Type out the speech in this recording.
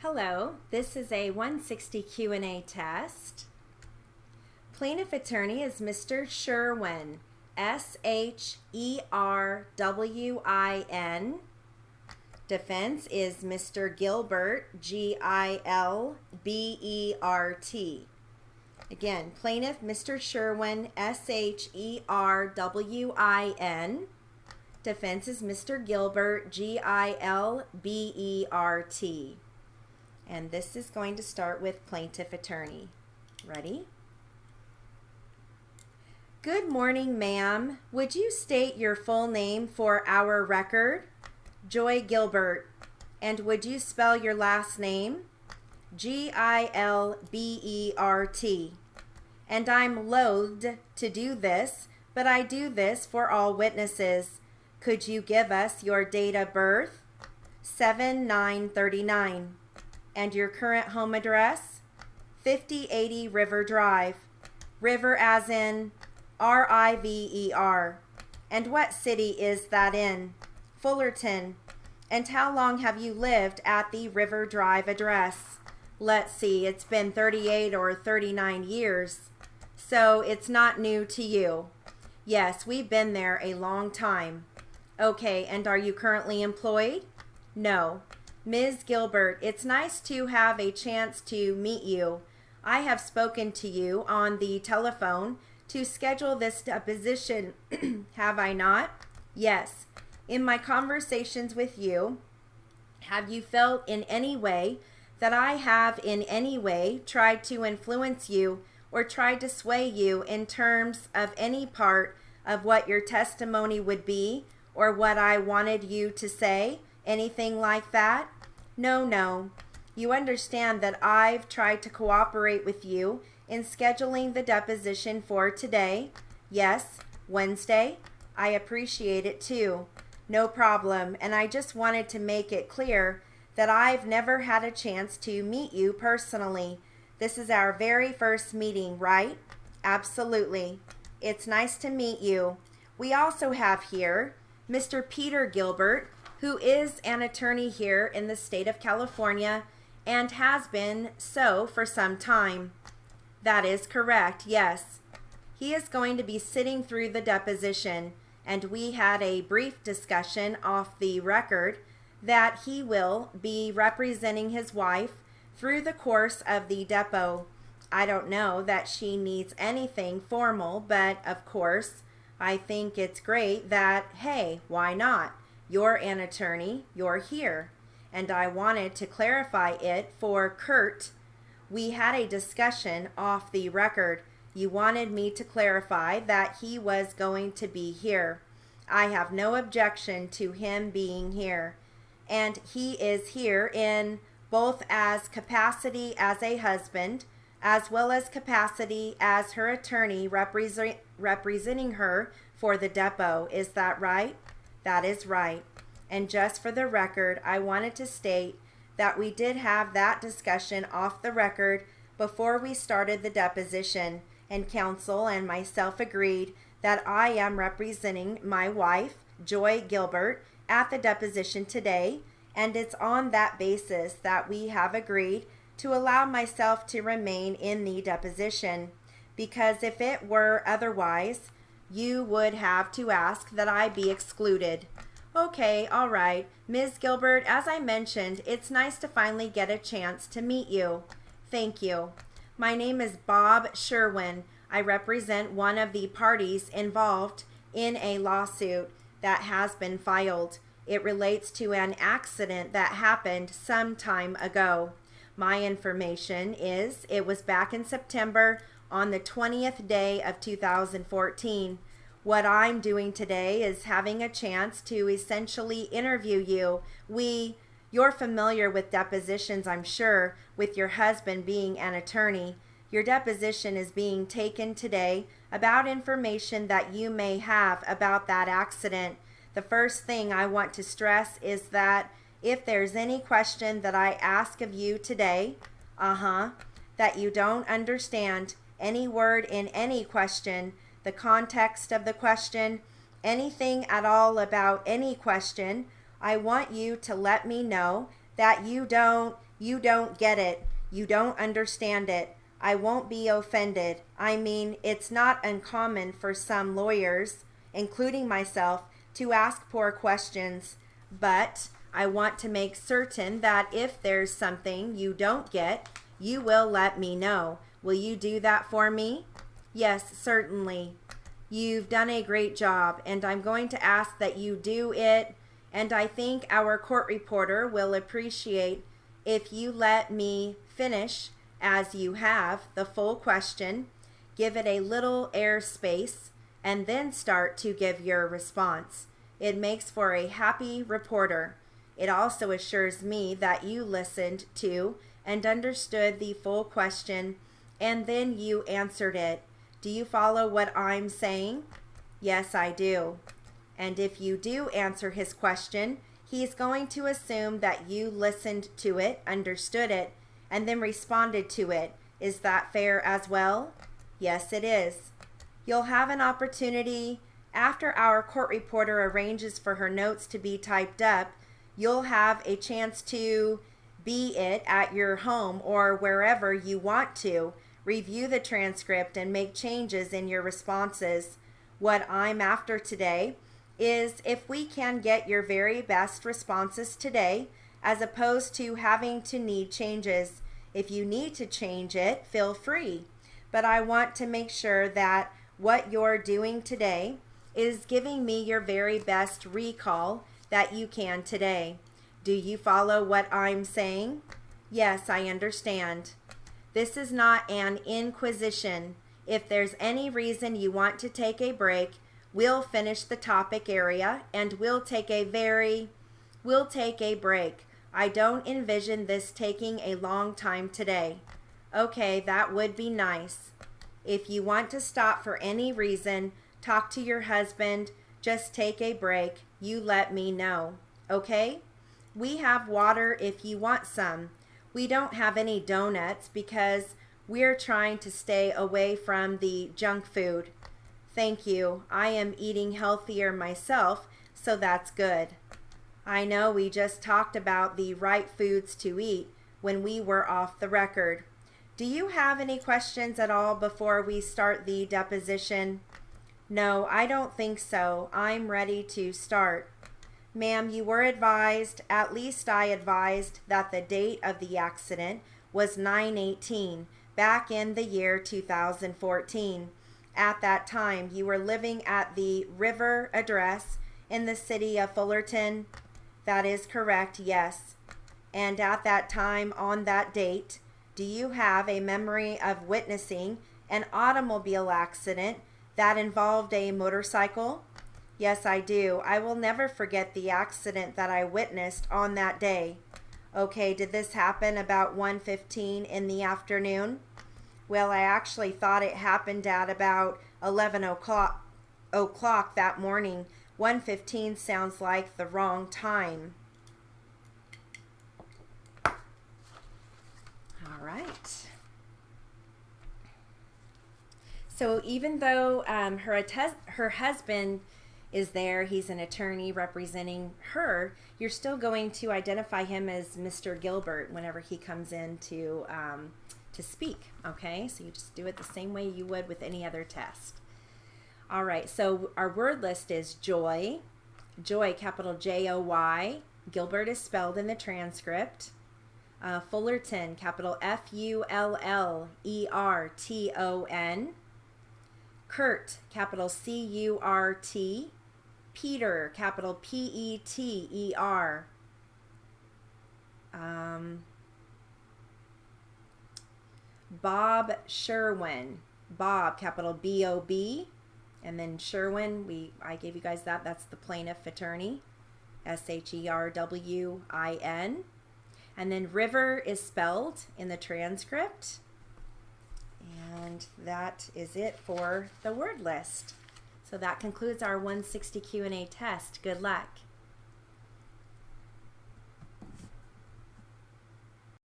Hello, this is a 160 Q&A test. Plaintiff attorney is Mr. Sherwin, Sherwin. Defense is Mr. Gilbert, Gilbert. Again, plaintiff Mr. Sherwin, Sherwin. Defense is Mr. Gilbert, Gilbert. And this is going to start with plaintiff attorney. Ready? Good morning, ma'am. Would you state your full name for our record? Joy Gilbert. And would you spell your last name? Gilbert. And I'm loath to do this, but I do this for all witnesses. Could you give us your date of birth? 7/9/39. And your current home address? 5080 River Drive. River as in River. And what city is that in? Fullerton. And how long have you lived at the River Drive address? Let's see, it's been 38 or 39 years. So it's not new to you. Yes, we've been there a long time. Okay, and are you currently employed? No. Ms. Gilbert, it's nice to have a chance to meet you. I have spoken to you on the telephone to schedule this deposition, have I not? Yes. In my conversations with you, have you felt in any way that I have in any way tried to influence you or tried to sway you in terms of any part of what your testimony would be or what I wanted you to say? Anything like that? No. You understand that I've tried to cooperate with you in scheduling the deposition for today. Yes, Wednesday. I appreciate it too. No problem. And I just wanted to make it clear that I've never had a chance to meet you personally. This is our very first meeting, right? Absolutely. It's nice to meet you. We also have here Mr. Peter Gilbert, who is an attorney here in the state of California and has been so for some time. That is correct, yes. He is going to be sitting through the deposition, and we had a brief discussion off the record that he will be representing his wife through the course of the depo. I don't know that she needs anything formal, but of course, I think it's great that, hey, why not? You're an attorney, you're here. And I wanted to clarify it for Kurt. We had a discussion off the record. You wanted me to clarify that he was going to be here. I have no objection to him being here. And he is here in both as capacity as a husband, as well as capacity as her attorney representing her for the depo. Is that right? That is right. And just for the record, I wanted to state that we did have that discussion off the record before we started the deposition, and counsel and myself agreed that I am representing my wife, Joy Gilbert, at the deposition today, and it's on that basis that we have agreed to allow myself to remain in the deposition, because if it were otherwise, you would have to ask that I be excluded. Okay, all right. Ms. Gilbert, as I mentioned, it's nice to finally get a chance to meet you. Thank you. My name is Bob Sherwin. I represent one of the parties involved in a lawsuit that has been filed. It relates to an accident that happened some time ago. My information is it was back in September on the 20th day of 2014. What I'm doing today is having a chance to essentially interview you. You're familiar with depositions, I'm sure, with your husband being an attorney. Your deposition is being taken today about information that you may have about that accident. The first thing I want to stress is that if there's any question that I ask of you today, that you don't understand any word in any question, the context of the question, anything at all about any question, I want you to let me know that you You don't get it. You don't understand it. I won't be offended. I mean, it's not uncommon for some lawyers, including myself, to ask poor questions, but I want to make certain that if there's something you don't get, you will let me know. Will you do that for me? Yes, certainly. You've done a great job, and I'm going to ask that you do it, and I think our court reporter will appreciate if you let me finish, as you have, the full question, give it a little air space, and then start to give your response. It makes for a happy reporter. It also assures me that you listened to and understood the full question, and then you answered it. Do you follow what I'm saying? Yes, I do. And if you do answer his question, he's going to assume that you listened to it, understood it, and then responded to it. Is that fair as well? Yes, it is. You'll have an opportunity after our court reporter arranges for her notes to be typed up. You'll have a chance to be it at your home or wherever you want to. Review the transcript and make changes in your responses. What I'm after today is if we can get your very best responses today, as opposed to having to need changes. If you need to change it, feel free. But I want to make sure that what you're doing today is giving me your very best recall that you can today. Do you follow what I'm saying? Yes, I understand. This is not an inquisition. If there's any reason you want to take a break, we'll finish the topic area and we'll take a break. I don't envision this taking a long time today. Okay, that would be nice. If you want to stop for any reason, talk to your husband, just take a break, you let me know. Okay? We have water if you want some. We don't have any donuts because we're trying to stay away from the junk food. Thank you. I am eating healthier myself, so that's good. I know we just talked about the right foods to eat when we were off the record. Do you have any questions at all before we start the deposition? No, I don't think so. I'm ready to start. Ma'am, you were advised, at least I advised, that the date of the accident was 9/18, back in the year 2014. At that time, you were living at the River address in the city of Fullerton. That is correct, yes. And at that time, on that date, do you have a memory of witnessing an automobile accident that involved a motorcycle? Yes, I do. I will never forget the accident that I witnessed on that day. Okay, did this happen about 1:15 in the afternoon? Well, I actually thought it happened at about 11 o'clock that morning. 1:15 sounds like the wrong time. All right. So even though her husband is there, he's an attorney representing her, you're still going to identify him as Mr. Gilbert whenever he comes in to speak, okay? So you just do it the same way you would with any other test. All right, so our word list is Joy. Joy, capital J-O-Y. Gilbert is spelled in the transcript. Fullerton, capital F-U-L-L-E-R-T-O-N. Kurt, capital C-U-R-T. Peter, capital P-E-T-E-R. Bob Sherwin. Bob, capital B-O-B. And then Sherwin, I gave you guys that. That's the plaintiff attorney. S-H-E-R-W-I-N. And then River is spelled in the transcript. And that is it for the word list. So that concludes our 160 Q&A test. Good luck.